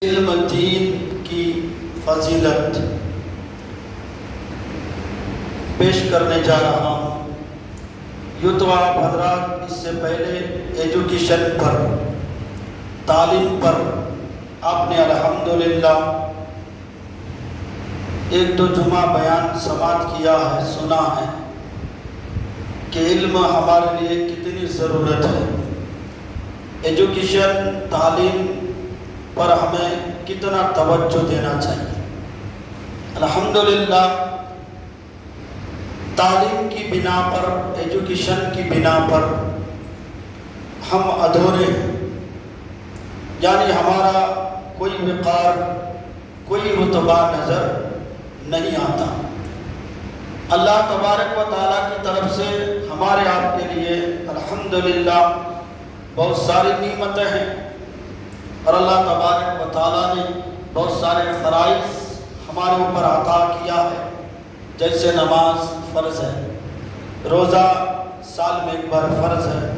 علم دین کی فضیلت پیش کرنے جا رہا ہوں۔ یوں تو آپ حضرات اس سے پہلے ایجوکیشن پر، تعلیم پر آپ نے الحمدللہ ایک دو جمعہ بیان سماعت کیا ہے، سنا ہے کہ علم ہمارے لیے کتنی ضرورت ہے۔ ایجوکیشن، تعلیم پر ہمیں کتنا توجہ دینا چاہیے۔ الحمدللہ تعلیم کی بنا پر، ایجوکیشن کی بنا پر ہم ادھورے ہیں، یعنی ہمارا کوئی وقار، کوئی رتبہ نظر نہیں آتا۔ اللہ تبارک و تعالیٰ کی طرف سے ہمارے آپ کے لیے الحمدللہ بہت ساری نعمتیں ہیں، اور اللہ تبارک و تعالیٰ نے بہت سارے فرائض ہمارے اوپر عطا کیا ہے، جیسے نماز فرض ہے، روزہ سال میں ایک بار فرض ہے،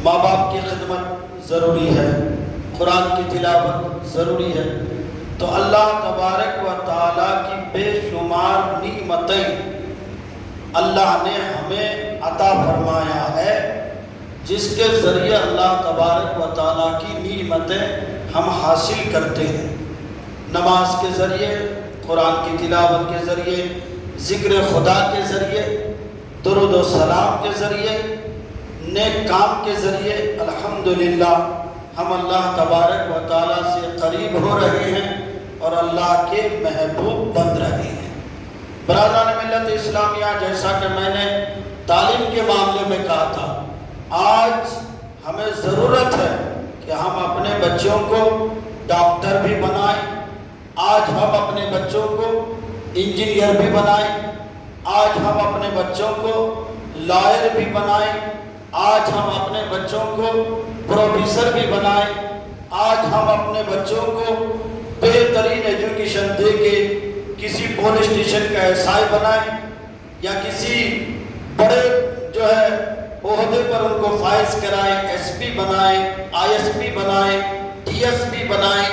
ماں باپ کی خدمت ضروری ہے، قرآن کی تلاوت ضروری ہے۔ تو اللہ تبارک و تعالیٰ کی بے شمار نعمتیں اللہ نے ہمیں عطا فرمایا ہے، جس کے ذریعے اللہ تبارک و تعالیٰ کی نعمتیں ہم حاصل کرتے ہیں۔ نماز کے ذریعے، قرآن کی تلاوت کے ذریعے، ذکر خدا کے ذریعے، درود و سلام کے ذریعے، نیک کام کے ذریعے الحمدللہ ہم اللہ تبارک و تعالیٰ سے قریب ہو رہے ہیں اور اللہ کے محبوب بن رہے ہیں۔ برادران ملت اسلامیہ، جیسا کہ میں نے تعلیم کے معاملے میں کہا تھا، آج ہمیں ضرورت ہے کہ ہم اپنے بچوں کو ڈاکٹر بھی بنائیں، آج ہم اپنے بچوں کو انجینئر بھی بنائیں، آج ہم اپنے بچوں کو لائر بھی بنائیں، آج ہم اپنے بچوں کو پروفیسر بھی بنائیں، آج ہم اپنے بچوں کو بہترین ایجوکیشن دے کے کسی پولیس اسٹیشن کا ایسائی بنائیں، یا کسی بڑے جو ہے عہدے پر ان کو فائز کرائیں، ایس پی بنائیں، آئی ایس پی بنائیں، ٹی ایس پی بنائیں۔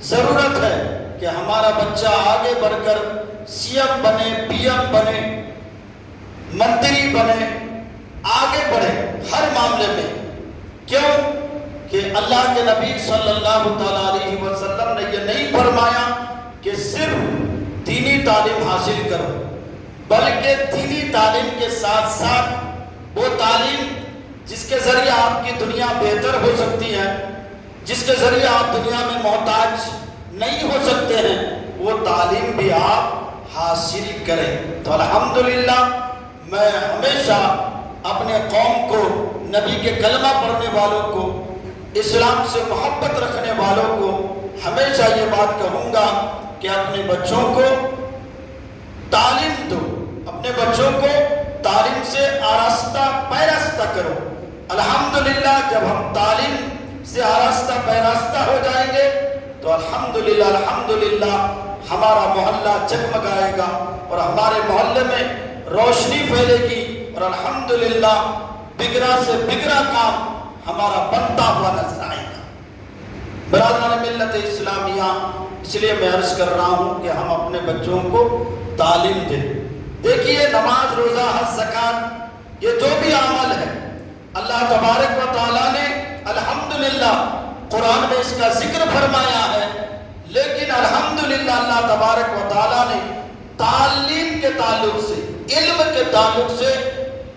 ضرورت ہے کہ ہمارا بچہ آگے بڑھ کر سی ایم بنے، پی ایم بنے، منتری بنے، آگے بڑھے ہر معاملے میں۔ کیوں کہ اللہ کے نبی صلی اللہ علیہ وسلم نے یہ نہیں فرمایا کہ صرف دینی تعلیم حاصل کرو، بلکہ دینی تعلیم کے ساتھ ساتھ وہ تعلیم جس کے ذریعے آپ کی دنیا بہتر ہو سکتی ہے، جس کے ذریعے آپ دنیا میں محتاج نہیں ہو سکتے ہیں، وہ تعلیم بھی آپ حاصل کریں۔ تو الحمدللہ میں ہمیشہ اپنے قوم کو، نبی کے کلمہ پڑھنے والوں کو، اسلام سے محبت رکھنے والوں کو ہمیشہ یہ بات کہوں گا کہ اپنے بچوں کو تعلیم دو، اپنے بچوں کو تعلیم سے آراستہ پیراستہ کرو۔ الحمدللہ جب ہم تعلیم سے آراستہ پیراستہ ہو جائیں گے تو الحمدللہ ہمارا محلہ جگمگائے گا اور ہمارے محلے میں روشنی پھیلے گی، اور الحمدللہ بگڑا سے بگڑا کام ہمارا بنتا ہوا نظر آئے گا۔ برادران ملت اسلامیہ، اس لیے میں عرض کر رہا ہوں کہ ہم اپنے بچوں کو تعلیم دیں۔ دیکھیے، نماز، روزہ، حج، زکوٰۃ، یہ جو بھی عمل ہے اللہ تبارک و تعالیٰ نے الحمدللہ قرآن میں اس کا ذکر فرمایا ہے، لیکن الحمدللہ اللہ تبارک و تعالیٰ نے تعلیم کے تعلق سے، علم کے تعلق سے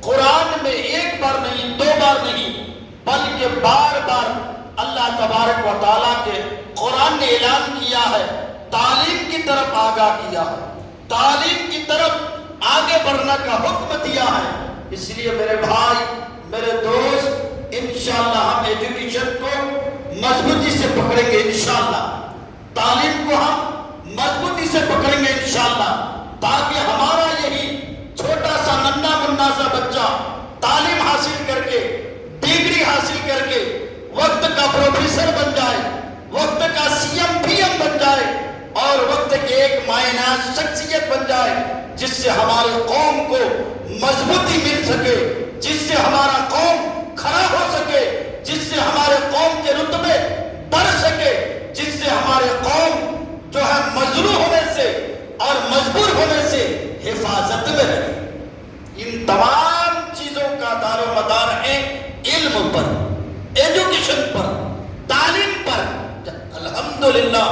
قرآن میں ایک بار نہیں، دو بار نہیں، بلکہ بار بار اللہ تبارک و تعالیٰ کے قرآن نے اعلان کیا ہے، تعلیم کی طرف آگاہ کیا ہے، تعلیم کی طرف آگے بڑھنے کا حکم دیا ہے۔ اس لیے میرے بھائی، میرے دوست، انشاءاللہ ہم ایجوکیشن کو مضبوطی سے پکڑیں گے، انشاءاللہ تعلیم کو ہم مضبوطی سے پکڑیں گے انشاءاللہ، تاکہ ہمارا یہی چھوٹا سا ننھا منا سا بچہ تعلیم حاصل کر کے، ڈگری حاصل کر کے وقت کا پروفیسر بن جائے، وقت کا سی ایم پی ایم بن جائے، اور وقت کی ایک معنوی شخصیت بن جائے، جس سے ہماری قوم کو مضبوطی مل سکے، جس سے ہمارا قوم کھڑا ہو سکے، جس سے ہمارے قوم کے رتبے بڑھ سکے، جس مجروح ہونے سے اور مجبور ہونے سے حفاظت میں رہے۔ ان تمام چیزوں کا دار و مدار ہے علم پر، ایجوکیشن پر، تعلیم پر۔ الحمدللہ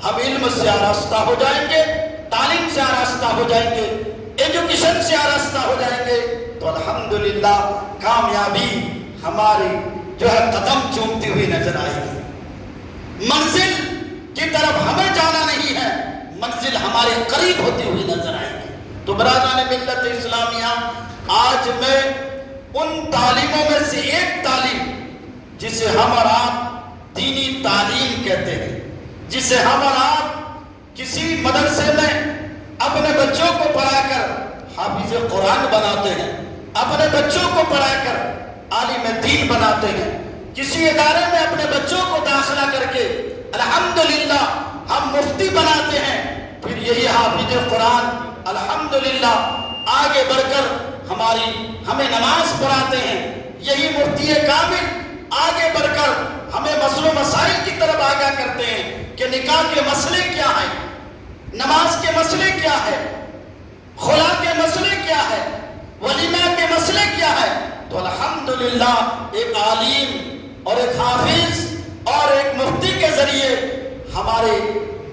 ہم علم سے آراستہ ہو جائیں گے، تعلیم سے آراستہ ہو جائیں گے، ایجوکیشن سے آراستہ ہو جائیں گے تو الحمدللہ کامیابی ہماری جو ہے قدم چومتی ہوئی نظر آئے گی۔ منزل کی طرف ہمیں جانا نہیں ہے، منزل ہمارے قریب ہوتی ہوئی نظر آئے گی۔ تو برادران ملت اسلامیہ، آج میں ان تعلیموں میں سے ایک تعلیم جسے ہم اور آپ دینی تعلیم کہتے ہیں، جسے ہم اور آپ کسی مدرسے میں اپنے بچوں کو پڑھا کر حافظ قرآن بناتے ہیں، اپنے بچوں کو پڑھا کر عالم دین بناتے ہیں، کسی ادارے میں اپنے بچوں کو داخلہ کر کے الحمدللہ ہم مفتی بناتے ہیں، پھر یہی حافظ قرآن الحمدللہ آگے بڑھ کر ہمیں نماز پڑھاتے ہیں، یہی مفتی کامل آگے بڑھ کر ہمیں مسئلہ و مسائل کی طرف آگاہ کرتے ہیں کہ نکاح کے مسئلے کیا ہیں، نماز کے مسئلے کیا ہے، خلا کے مسئلے کیا ہے، ولیمہ کے مسئلے کیا ہے۔ تو الحمدللہ ایک عالم اور ایک حافظ اور ایک مفتی کے ذریعے ہمارے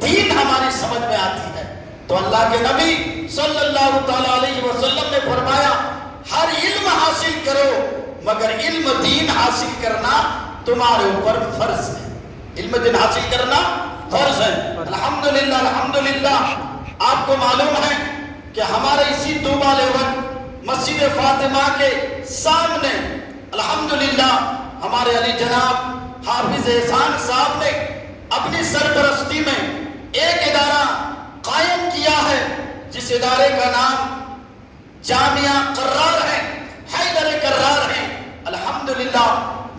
دین ہماری سمجھ میں آتی ہے۔ تو اللہ کے نبی صلی اللہ تعالیٰ علیہ وسلم نے فرمایا ہر علم حاصل کرو مگر علم دین حاصل کرنا تمہارے اوپر فرض ہے، علم دین حاصل کرنا فرض ہے۔ الحمدللہ الحمدللہ آپ کو معلوم ہے کہ ہمارے اسی طوبہ لیون مسجد فاطمہ کے سامنے الحمدللہ ہمارے علی جناب حافظ احسان صاحب نے اپنی سرپرستی میں ایک ادارہ قائم کیا ہے، جس ادارے کا نام جامعہ قرار ہے، حیدر قرار ہے۔ الحمدللہ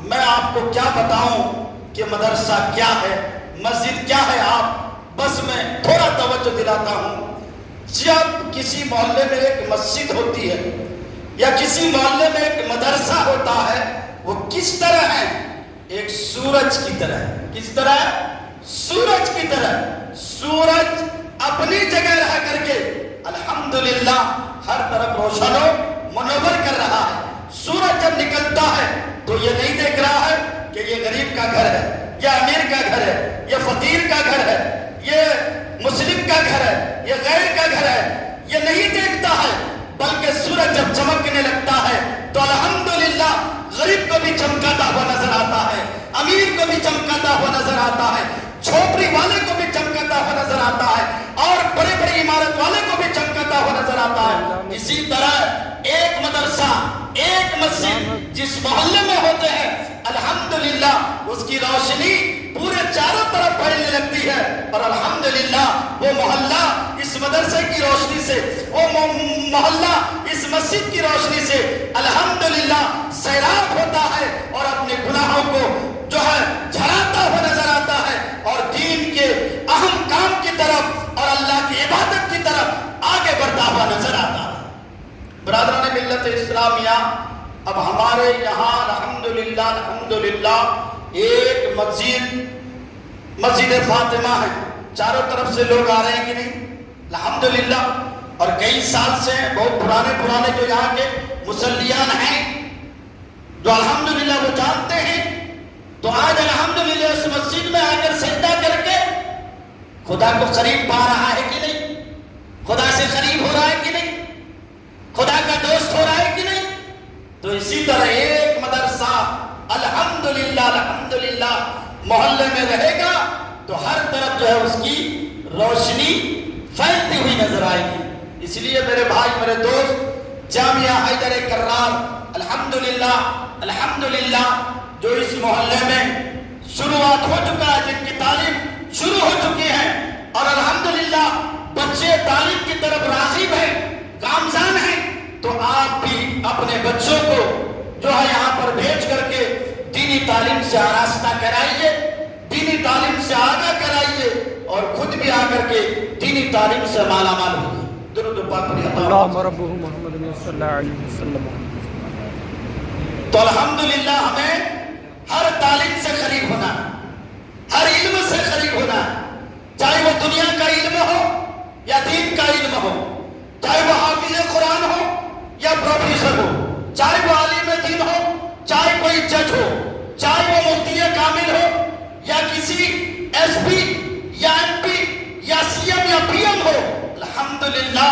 میں آپ کو کیا بتاؤں کہ مدرسہ کیا ہے، مسجد کیا ہے، آپ بس میں تھوڑا توجہ دلاتا ہوں۔ جب کسی محلے میں ایک مسجد ہوتی ہے یا کسی محلے میں ایک مدرسہ ہوتا ہے، وہ کس طرح ہے؟ ایک سورج کی طرح۔ کس طرح؟ سورج کی طرح۔ سورج اپنی جگہ رہ کر کے الحمدللہ ہر طرف روشن و منور کر رہا ہے۔ سورج جب نکلتا ہے تو یہ نہیں دیکھ رہا ہے کہ یہ غریب کا گھر ہے، یہ امیر کا گھر ہے، یہ فقیر کا گھر ہے، یہ مسلم کا گھر ہے، یہ غیر کا گھر ہے، یہ نہیں دیکھتا ہے، بلکہ سورج جب چمکنے لگتا ہے تو الحمدللہ غریب کو بھی چمکاتا ہوا نظر آتا ہے، امیر کو بھی چمکاتا ہوا نظر آتا ہے، جھوپڑی والے کو بھی چمکاتا ہوا نظر آتا ہے، اور بڑے بڑی عمارت والے کو بھی چمکاتا ہوا نظر آتا ہے۔ اسی طرح ایک مدرسہ، ایک مسجد جس محلے میں ہوتے ہیں الحمدللہ اس کی روشنی پورے چاروں طرف پھیلنے لگتی ہے، اور الحمدللہ وہ محلہ اس مدرسے کی روشنی سے، وہ محلہ اس مسجد کی روشنی سے الحمدللہ سیراب ہوتا ہے اور اپنے گناہوں کو جو ہے جھڑاتا ہوا نظر آتا ہے، اور دین کے اہم کام کی طرف اور اللہ کی عبادت کی طرف آگے بڑھتا ہوا نظر آتا ہے۔ برادران ملت اسلامیہ، اب ہمارے یہاں الحمدللہ الحمدللہ ایک مسجد فاطمہ ہے، چاروں طرف سے لوگ آ رہے ہیں کہ نہیں؟ الحمدللہ، اور کئی سال سے بہت پرانے جو یہاں کے مسلیان ہیں جو الحمدللہ وہ جانتے ہیں، تو آج الحمدللہ اس مسجد میں آ کر سجدہ کر کے خدا کو قریب پا رہا ہے کہ نہیں؟ خدا سے قریب ہو رہا ہے کہ نہیں؟ خدا کا دوست ہو رہا ہے کہ نہیں؟ تو اسی طرح ایک مدرسہ الحمدللہ الحمدللہ محلے میں رہے گا تو ہر طرف جو ہے اس کی روشنی پھیلتی ہوئی نظر آئے گی۔ اس لیے میرے بھائی، میرے دوست، جامعہ حیدر کرار الحمدللہ الحمدللہ جو اس محلے میں شروعات ہو چکا ہے، جن کی تعلیم شروع ہو چکی ہے، اور الحمدللہ بچے تعلیم کی طرف راغب ہیں، گامزن ہیں، تو آپ بھی اپنے بچوں کو جو ہے یہاں پر بھیج کر کے دینی تعلیم سے آراستہ کرائیے، دینی تعلیم سے آگاہ کرائیے، اور خود بھی آ کر کے دینی تعلیم سے مالا مال ہوگی۔ درود پاک پڑھیے اللہم رب محمد صلی اللہ علیہ وسلم۔ تو الحمدللہ ہمیں ہر تعلیم سے قریب ہونا، ہر علم سے قریب ہونا، چاہے وہ دنیا کا علم یا دین کا علم ہو، چاہے وہ حافظ قرآن ہو یا پروفیسر ہو، چاہے وہ عالم دین ہو، چاہے کوئی جج ہو، چاہے وہ مفتی کامل ہو یا کسی ایس پی یا ایم پی یا سی ایم یا پی ایم ہو، الحمدللہ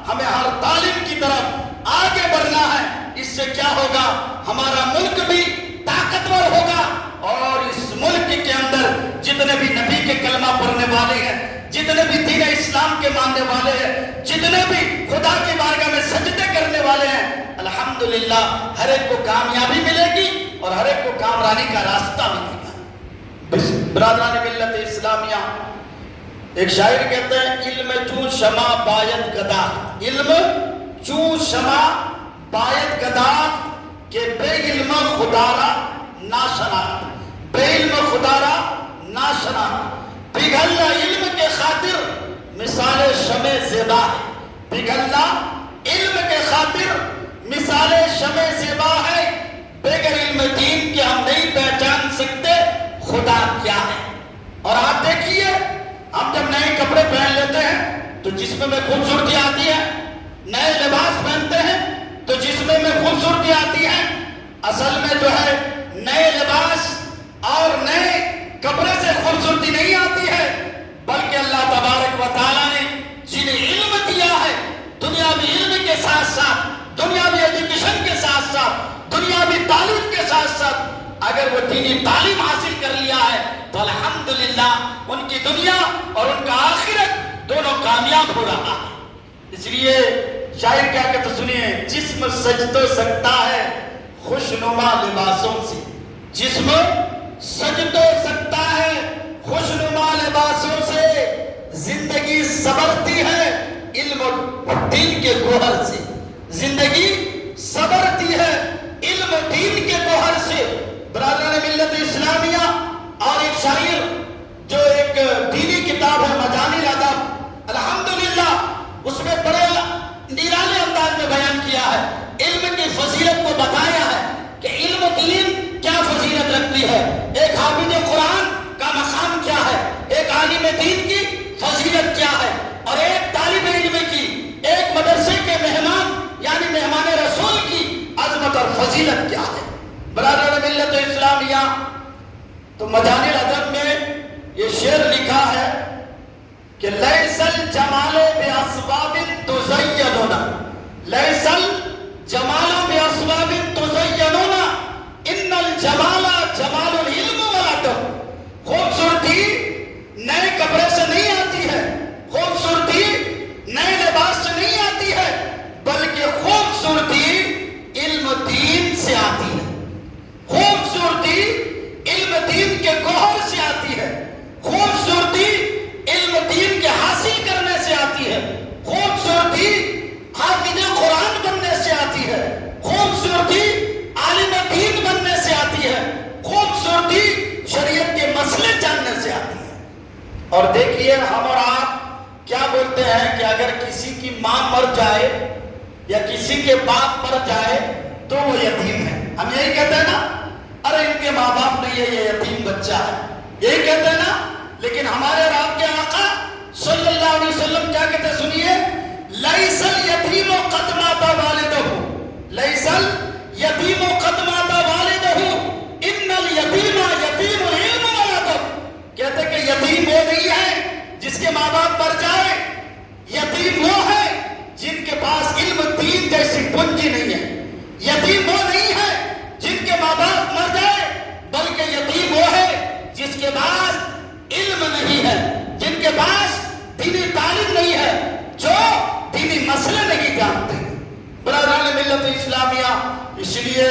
ہمیں ہر تعلیم کی طرف آگے بڑھنا ہے۔ اس سے کیا ہوگا؟ ہمارا ملک بھی طاقتور ہوگا، اور اس ملک کے اندر جتنے بھی نبی کے کلمہ پڑھنے والے ہیں، جتنے بھی دین اسلام کے ماننے والے ہیں، جتنے بھی خدا کی بارگاہ میں سجدے کرنے والے ہیں، الحمدللہ ہر ایک کو کامیابی ملے گی اور ہر ایک کو کامرانی کا راستہ ملے گا۔ برادران ملت اسلامیہ، ایک شاعر کہتے ہیں علم چون شمع باید گدا، علم چون شمع باید گدا کہ بے علم خدارا ناشنا، بے علم خدارا ناشنا، پگھلنا علم کے خاطر مثال شمع زیبا ہے، پگھلنا علم کے خاطر مثال شمع زیبا ہے، بغیر علم دین کے ہم نہیں پہچان سکتے خدا کیا ہے۔ اور آپ دیکھیے ہم جب نئے کپڑے پہن لیتے ہیں تو جسم میں خوبصورتی آتی ہے، نئے لباس پہنتے ہیں تو جسم میں خوبصورتی آتی ہے۔ اصل میں جو ہے نئے لباس اور نئے کپڑے سے خوبصورتی نہیں آتی ہے، بلکہ اللہ تبارک و تعالیٰ نے جنہیں علم دیا ہے، دنیاوی علم کے ساتھ ساتھ، دنیاوی ایجوکیشن کے ساتھ ساتھ، دنیاوی تعلیم کے ساتھ ساتھ اگر وہ دینی تعلیم حاصل کر لیا ہے تو الحمدللہ ان کی دنیا اور ان کا آخرت دونوں کامیاب ہو رہا ہے۔ اس لیے شاعر کیا کہتے سنیے، جسم سج تو سکتا ہے خوشنما لباسوں سے، جسم سج تو سکتا ہے خوشنما لباسوں سے، زندگی سبرتی ہے علم و دین کے گوہر سے، زندگی سبرتی ہے علم و دین کے گوہر سے۔ برادران ملت اسلامیہ، اور ایک شاعر جو ایک دینی کتاب ہے مجانی الادب، الحمدللہ اس میں بڑے نرانے انداز میں بیان کیا ہے، علم کی فضیلت کو بتایا ہے کہ علم دین کیا فضیلت رکھتی ہے، ایک حافظ قرآن کا مقام کیا ہے، ایک عالم دین کی فضیلت کیا ہے، اور ایک طالب علم کی، ایک مدرسے کے مہمان یعنی مہمان رسول کی عظمت اور فضیلت کیا ہے۔ برادران ملت اسلامیہ، تو مجانی الادب میں یہ شعر لکھا ہے کہ لیس الجمال باسباب تزینون، لیس الجمال باسباب تزینون ان الجمال جمال العلم والادب، خوبصورتی نئے کپڑے سے نہیں آتی ہے، خوبصورتی نئے لباس سے نہیں آتی ہے، بلکہ خوبصورتی علم دین سے آتی ہے، خوبصورتی علم دین کے گوہر سے آتی ہے، خوبصورتی علم دین کے حاصل کرنے سے آتی ہے، خوبصورتی حافظ قرآن بننے سے آتی ہے، خوبصورتی عالم دین بننے سے آتی ہے، خوبصورتی شریعت کے مسئلے جاننے سے آتی ہے۔ اور دیکھیے ہم اور آپ کیا بولتے ہیں کہ اگر کسی کی ماں مر جائے یا کسی کے باپ مر جائے تو وہ یتیم ہے، ہم یہی کہتے ہیں نا، ارے ان کے ماں باپ نہیں ہے، یہ یتیم بچہ ہے، یہی کہتے ہیں نا۔ لیکن ہمارے اور آپ کے آقا صلی اللہ علیہ وسلم کیا کہتے ہیں سنیے، لیس الیتیم قد مات والدہ، لیس الیتیم قد مات والدہ ان الیتیم یتیم العلم والادب، کہتے ہیں کہ یتیم وہ نہیں ہے جس کے ماں باپ مر جائے، یتیم وہ ہے جن کے پاس علم دین جیسی پونجی نہیں ہے، یتیم وہ نہیں ہے جن کے ماں باپ مر جائے، بلکہ یتیم وہ ہے جس کے پاس علم نہیں ہے، جن کے پاس دینی تعلیم نہیں ہے، جو دینی مسئلے نہیں جانتے۔ برادران ملت اسلامیہ، اس لیے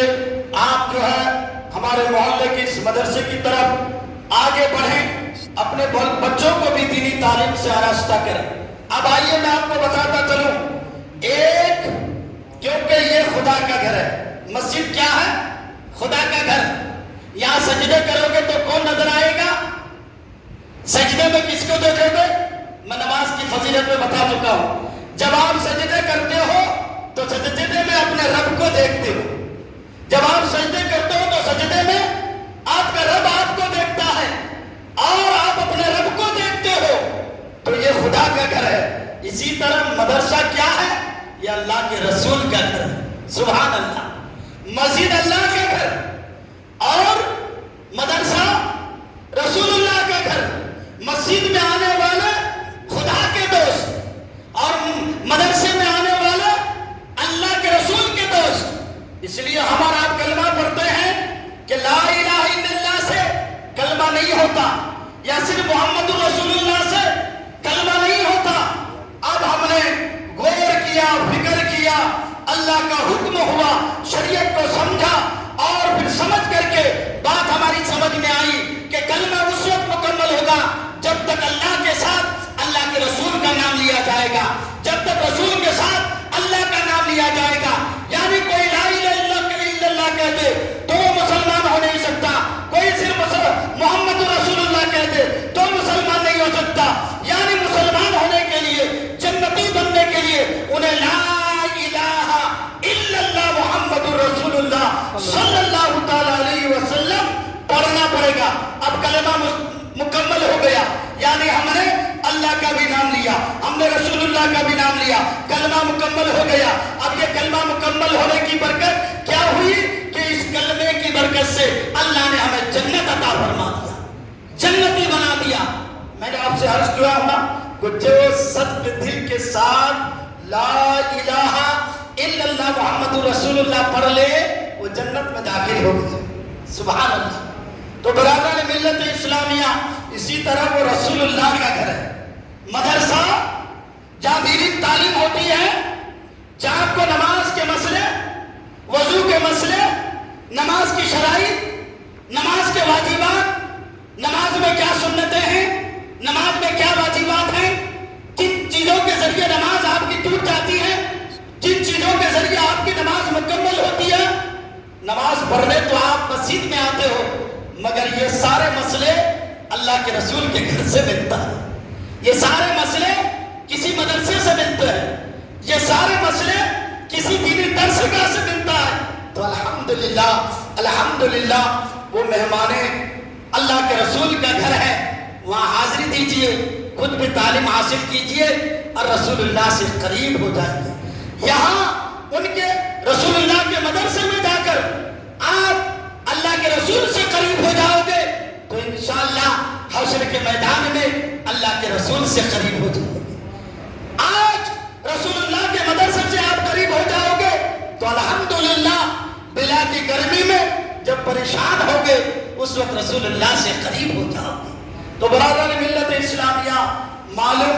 آپ جو ہے ہمارے محلے کے اس مدرسے کی طرف آگے بڑھیں، اپنے بچوں کو بھی دینی تعلیم سے آراستہ کریں۔ اب آئیے میں آپ کو بتاتا چلوں، ایک کیونکہ یہ خدا کا گھر ہے، مسجد کیا ہے؟ خدا کا گھر، یہاں سجدے کرو گے تو کون نظر آئے گا؟ سجدے میں کس کو دیکھو گے؟ میں نماز کی فضیلت میں بتا چکا ہوں، جب آپ سجدے کرتے ہو تو سجدے میں اپنے رب کو دیکھتے ہو، جب آپ سجدے کرتے ہو تو سجدے میں آپ کا رب آپ کو دیکھتا ہے اور آپ اپنے رب کو دیکھتے ہو، تو یہ خدا کا گھر ہے۔ اسی طرح مدرسہ کیا ہے؟ یہ اللہ کے رسول کا گھر ہے، سبحان اللہ۔ مسجد اللہ کا گھر اور مدرسہ رسول اللہ کا گھر۔ مسجد میں آنے والے خدا کے دوست اور مدرسے میں آنے والے اللہ کے رسول کے دوست۔ اس لیے ہمارا آپ کلمہ پڑھتے ہیں کہ لا الہ الا اللہ سے کلمہ نہیں ہوتا، یا صرف محمد رسول اللہ سے کلمہ نہیں ہوتا۔ اب ہم نے غور کیا، فکر کیا، اللہ کا حکم ہوا، شریعت کو سمجھا، اور پھر سمجھ کر کے بات ہماری سمجھ میں آئی کہ کلمہ اس وقت مکمل ہوگا جب تک اللہ کے ساتھ اللہ کے رسول کا نام لیا جائے گا، جب تک رسول کے ساتھ اللہ کا نام لیا جائے گا۔ یعنی کوئی لا الہ الا اللہ کہہ دے تو وہ مسلمان ہو نہیں سکتا، کوئی صرف محمد رسول اللہ کہہ دے تو مسلمان نہیں ہو سکتا۔ یعنی مسلمان ہونے کے لیے، جنتی بننے کے لیے انہیں لا الہ الا اللہ محمد رسول اللہ صلی اللہ تعالی علیہ وسلم پڑھنا پڑے گا۔ اب کلمہ مکمل ہو گیا، یعنی ہم نے اللہ کا بھی نام لیا، ہم نے رسول اللہ کا بھی نام لیا، کلمہ مکمل ہو گیا۔ اب یہ کلمہ مکمل ہونے کی برکت کیا ہوئی کہ اس کلمے کی برکت سے اللہ نے ہمیں جنت عطا فرما دیا، جنتی بنا دیا۔ میں نے آپ سے عرض کیا ہونا کہ جو صدق دل کے ساتھ لا الہ الا اللہ محمد رسول اللہ پڑھ لے وہ جنت میں داخل ہو گیا، سبحان اللہ۔ تو برادران ملت اسلامیہ، اسی طرح وہ رسول اللہ کا گھر ہے، مدرسہ جہاں دینی تعلیم ہوتی ہے، جہاں آپ کو نماز کے مسئلے، وضو کے مسئلے، نماز کی شرائط، نماز کے واجبات، نماز میں کیا سنتیں ہیں، نماز میں کیا واجبات ہیں، کن چیزوں کے ذریعے نماز آپ کی ٹوٹ جاتی ہے، جن چیزوں کے ذریعے آپ کی نماز مکمل ہوتی ہے۔ نماز پڑھنے تو آپ مسجد میں آتے ہو، مگر یہ سارے مسئلے اللہ کے رسول کے گھر سے ملتا ہے، یہ سارے مسئلے کسی مدرسے سے ملتے ہیں، یہ سارے مسئلے کسی دینی درسگاہ سے ملتا ہے۔ تو الحمدللہ الحمدللہ وہ مہمان اللہ کے رسول کا گھر ہے، وہاں حاضری دیجئے، خود بھی تعلیم حاصل کیجئے اور رسول اللہ سے قریب ہو جائیے۔ یہاں ان کے رسول اللہ کے مدرسے میں جا کر آپ اللہ کے رسول سے قریب ہو جاؤ گے تو انشاءاللہ حشر کے میدان میں اللہ کے رسول سے قریب ہو جاؤ گے۔ آج رسول اللہ کے مدرسے سے آپ قریب ہو جاؤ گے تو الحمدللہ بلا کی گرمی میں جب پریشان ہوگے اس وقت رسول اللہ سے قریب ہو جاؤ گے۔ تو برادران ملت اسلامیہ، معلوم